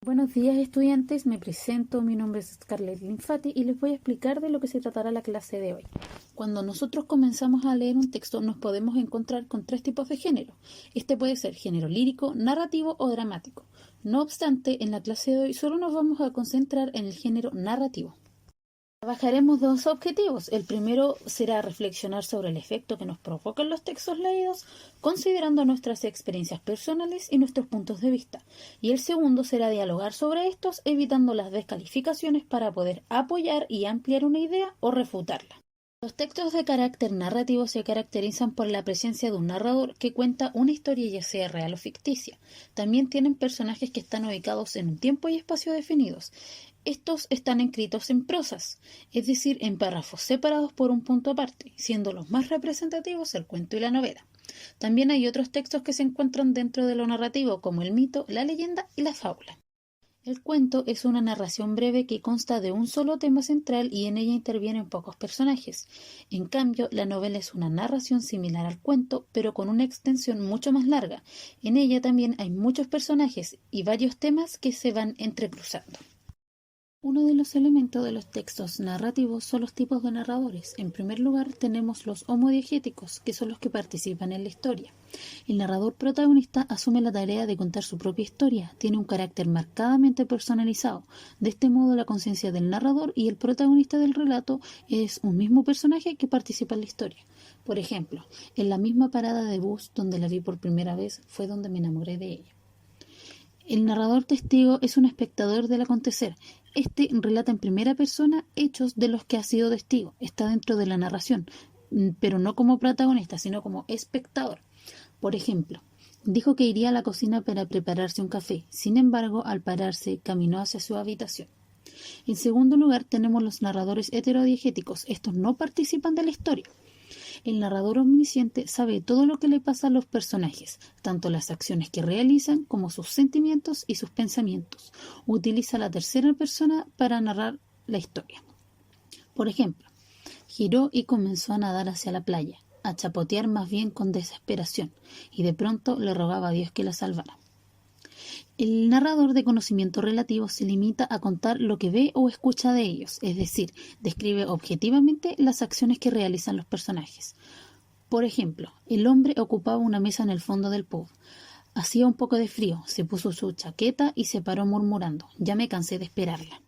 Buenos días estudiantes, me presento, mi nombre es Scarlett Linfati y les voy a explicar de lo que se tratará la clase de hoy. Cuando nosotros comenzamos a leer un texto nos podemos encontrar con tres tipos de género. Este puede ser género lírico, narrativo o dramático. No obstante, en la clase de hoy solo nos vamos a concentrar en el género narrativo. Trabajaremos dos objetivos. El primero será reflexionar sobre el efecto que nos provocan los textos leídos, considerando nuestras experiencias personales y nuestros puntos de vista. Y el segundo será dialogar sobre estos, evitando las descalificaciones para poder apoyar y ampliar una idea o refutarla. Los textos de carácter narrativo se caracterizan por la presencia de un narrador que cuenta una historia ya sea real o ficticia. También tienen personajes que están ubicados en un tiempo y espacio definidos. Estos están escritos en prosas, es decir, en párrafos separados por un punto aparte, siendo los más representativos el cuento y la novela. También hay otros textos que se encuentran dentro de lo narrativo, como el mito, la leyenda y la fábula. El cuento es una narración breve que consta de un solo tema central y en ella intervienen pocos personajes. En cambio, la novela es una narración similar al cuento, pero con una extensión mucho más larga. En ella también hay muchos personajes y varios temas que se van entrecruzando. Uno de los elementos de los textos narrativos son los tipos de narradores. En primer lugar, tenemos los homodiegéticos, que son los que participan en la historia. El narrador protagonista asume la tarea de contar su propia historia, tiene un carácter marcadamente personalizado. De este modo, la conciencia del narrador y el protagonista del relato es un mismo personaje que participa en la historia. Por ejemplo, en la misma parada de bus donde la vi por primera vez fue donde me enamoré de ella. El narrador testigo es un espectador del acontecer. Este relata en primera persona hechos de los que ha sido testigo. Está dentro de la narración, pero no como protagonista, sino como espectador. Por ejemplo, dijo que iría a la cocina para prepararse un café. Sin embargo, al pararse, caminó hacia su habitación. En segundo lugar, tenemos los narradores heterodiegéticos. Estos no participan de la historia. El narrador omnisciente sabe todo lo que le pasa a los personajes, tanto las acciones que realizan como sus sentimientos y sus pensamientos. Utiliza la tercera persona para narrar la historia. Por ejemplo, giró y comenzó a nadar hacia la playa, a chapotear más bien con desesperación, y de pronto le rogaba a Dios que la salvara. El narrador de conocimiento relativo se limita a contar lo que ve o escucha de ellos, es decir, describe objetivamente las acciones que realizan los personajes. Por ejemplo, el hombre ocupaba una mesa en el fondo del pub. Hacía un poco de frío, se puso su chaqueta y se paró murmurando: «Ya me cansé de esperarla».